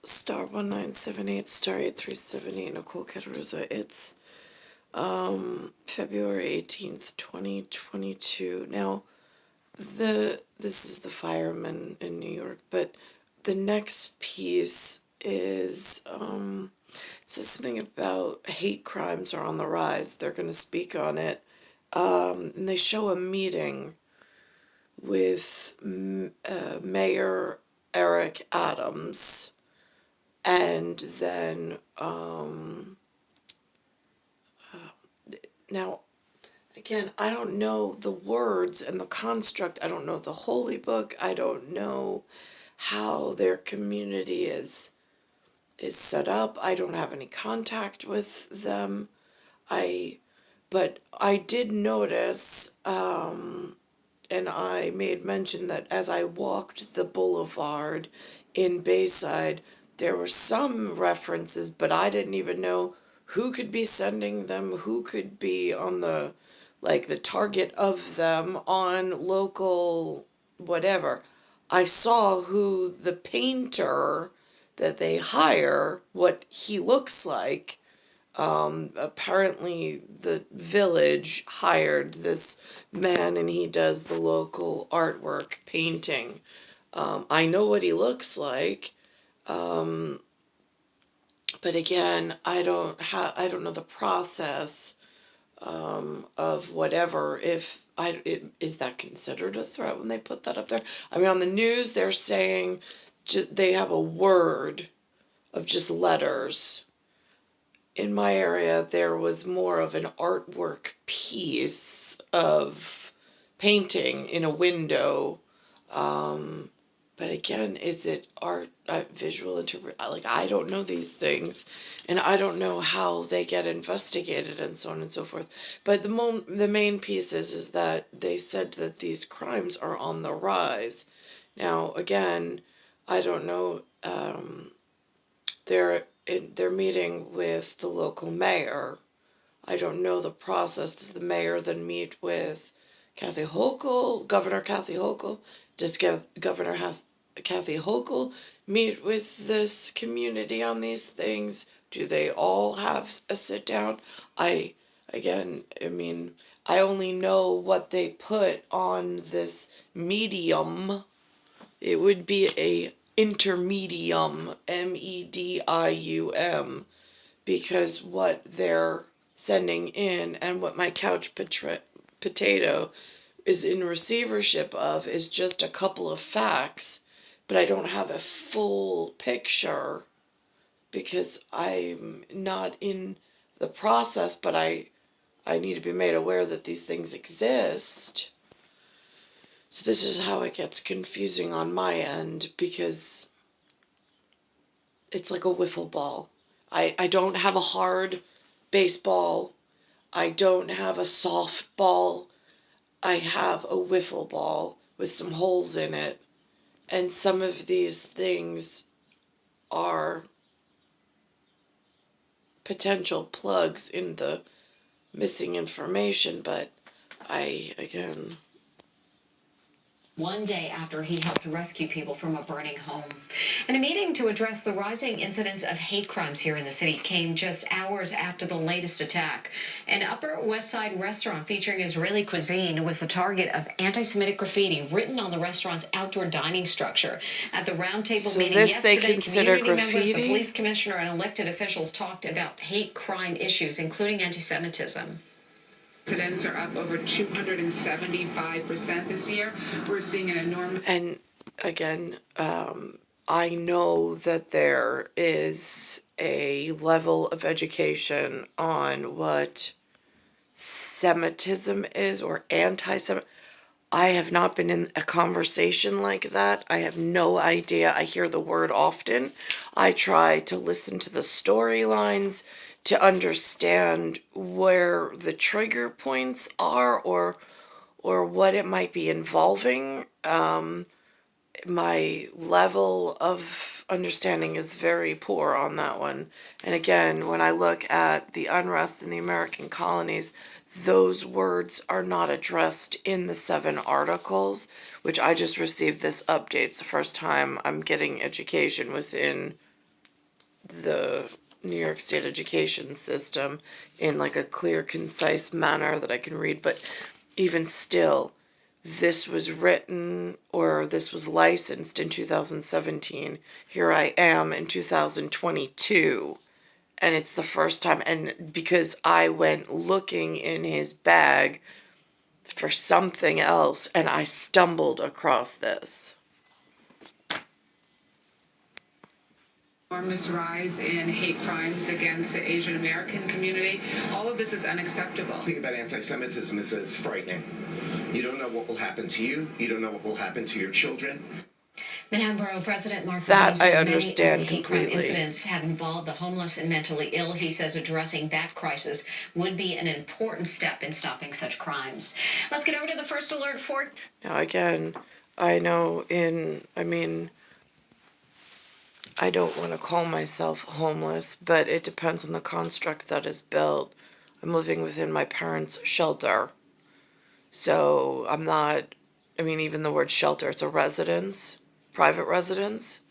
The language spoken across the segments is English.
star 1978 star 8378 Nicole Cattaruzza. It's February 18th, 2022. Now, this is the fireman in New York, but the next piece is it says something about hate crimes are on the rise. They're going to speak on it, and they show a meeting with Mayor Eric Adams, and then now again, I don't know the words and the construct. I don't know the holy book. I don't know how their community is set up. I don't have any contact with them. But I did notice, and I made mention that as I walked the boulevard in Bayside, there were some references, but I didn't even know who could be sending them, who could be on the target of them on local whatever. I saw who the painter that they hire, what he looks like. Apparently the village hired this man and he does the local artwork painting. I know what he looks like. But again, I don't know the process of whatever. Is that considered a threat when they put that up there? I mean, on the news they're saying they have a word of just letters. In my area, there was more of an artwork piece of painting in a window. But again, is it art, visual interpret? I don't know these things, and I don't know how they get investigated and so on and so forth. But the main piece is that they said that these crimes are on the rise. Now, again, I don't know. They're meeting with the local mayor. I don't know the process. Does the mayor then meet with Kathy Hochul, Governor Kathy Hochul? Does Governor Kathy Hochul meet with this community on these things? Do they all have a sit down? I mean, I only know what they put on this medium. It would be a intermedium, medium, because what they're sending in and what my couch potato is in receivership of is just a couple of facts, but I don't have a full picture because I'm not in the process, but I need to be made aware that these things exist. So this is how it gets confusing on my end, because it's like a wiffle ball. I don't have a hard baseball. I don't have a soft ball. I have a wiffle ball with some holes in it. And some of these things are potential plugs in the missing information, but again... One day after he helped rescue people from a burning home. And a meeting to address the rising incidents of hate crimes here in the city came just hours after the latest attack. An Upper West Side restaurant featuring Israeli cuisine was the target of anti-Semitic graffiti written on the restaurant's outdoor dining structure. At the roundtable meeting yesterday, community members, the police commissioner, and elected officials talked about hate crime issues, including anti-Semitism. Incidents are up over 275% this year. We're seeing an enormous... And again, I know that there is a level of education on what Semitism is or anti-Semitism. I have not been in a conversation like that. I have no idea. I hear the word often. I try to listen to the storylines to understand where the trigger points are or what it might be involving. My level of understanding is very poor on that one. And again, when I look at the unrest in the American colonies, those words are not addressed in the 7 articles, which I just received this update. It's the first time I'm getting education within the New York State education system in like a clear, concise manner that I can read, but even still, this was written or this was licensed in 2017. Here I am in 2022, and it's the first time, and because I went looking in his bag for something else and I stumbled across this. Enormous rise in hate crimes against the Asian American community. All of this is unacceptable. The thing about anti-Semitism is that it's frightening. You don't know what will happen to you. You don't know what will happen to your children. Manhattan Borough President Mark That Lee I says understand many of the hate crime completely. incidents have involved the homeless and mentally ill. He says addressing that crisis would be an important step in stopping such crimes. Let's get over to the first alert for. Now again, I know I don't want to call myself homeless, but it depends on the construct that is built. I'm living within my parents' shelter. So I'm not, even the word shelter, it's a residence, private residence.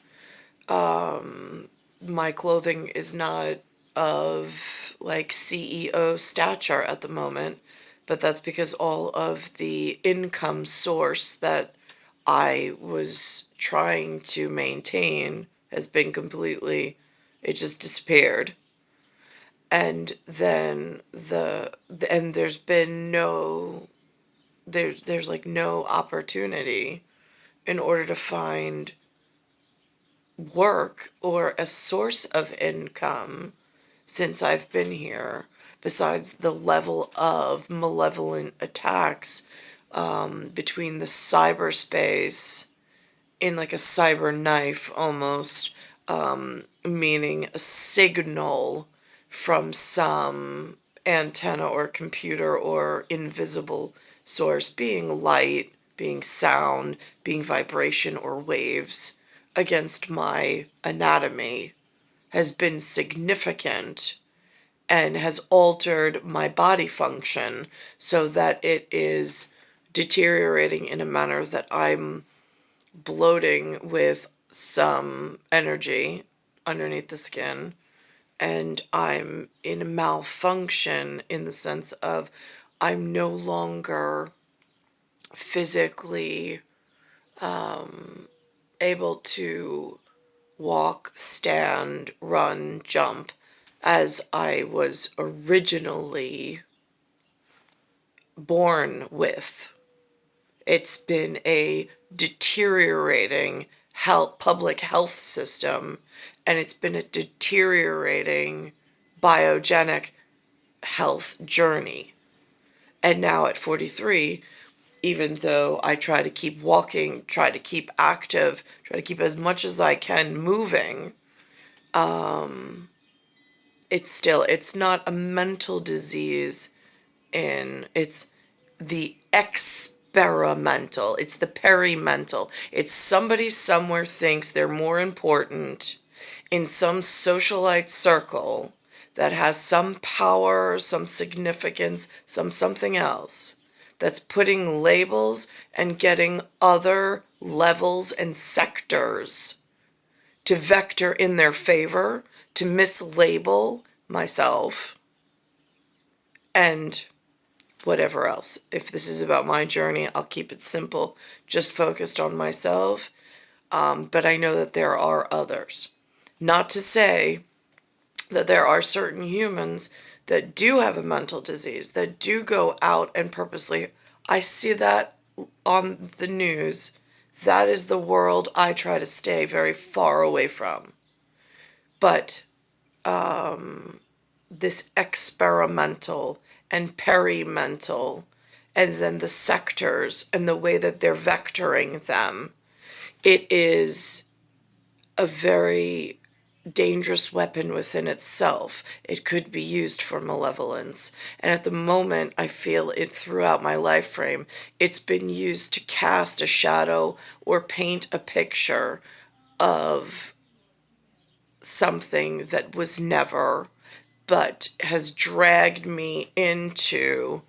My clothing is not of like CEO stature at the moment, but that's because all of the income source that I was trying to maintain has been it just disappeared. And then and there's been there's like no opportunity in order to find work or a source of income since I've been here, besides the level of malevolent attacks between the cyberspace in like a cyber knife almost, meaning a signal from some antenna or computer or invisible source, being light, being sound, being vibration or waves, against my anatomy has been significant and has altered my body function so that it is deteriorating in a manner that I'm bloating with some energy underneath the skin, and I'm in a malfunction in the sense of I'm no longer physically able to walk, stand, run, jump as I was originally born with. It's been a deteriorating public health system, and it's been a deteriorating biogenic health journey. And now at 43, even though I try to keep walking, try to keep active, try to keep as much as I can moving, it's not a mental disease it's the experimental, it's the perimental. It's somebody somewhere thinks they're more important in some socialite circle that has some power, some significance, something else, that's putting labels and getting other levels and sectors to vector in their favor, to mislabel myself and whatever else. If this is about my journey, I'll keep it simple, just focused on myself. But I know that there are others. Not to say that there are certain humans that do have a mental disease, that do go out and purposely. I see that on the news. That is the world I try to stay very far away from. But this experimental and perimental, and then the sectors and the way that they're vectoring them, it is a very dangerous weapon within itself. It could be used for malevolence. And at the moment, I feel it throughout my life frame, it's been used to cast a shadow or paint a picture of something that was never, but has dragged me into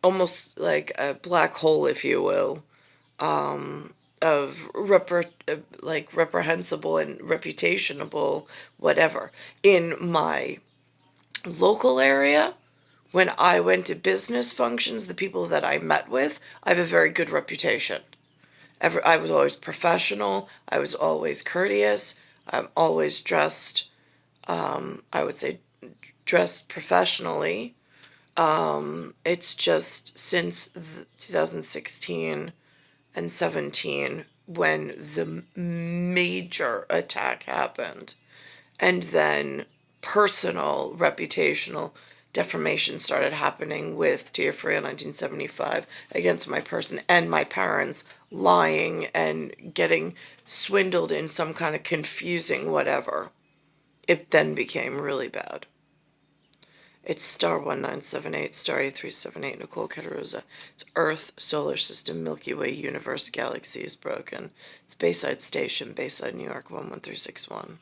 almost like a black hole, if you will, like reprehensible and reputationable, whatever. In my local area, when I went to business functions, the people that I met with, I have a very good reputation. I was always professional. I was always courteous. I'm always dressed, I would say, dressed professionally. It's just since 2016 and 17 when the major attack happened, and then personal reputational defamation started happening with Tia Free in 1975 against my person and my parents, lying and getting swindled in some kind of confusing whatever. It then became really bad. It's star 1978, star A378, Nicole, Cattaruzza. It's Earth, solar system, Milky Way, universe, galaxy is broken. It's Bayside Station, Bayside, New York, 11361.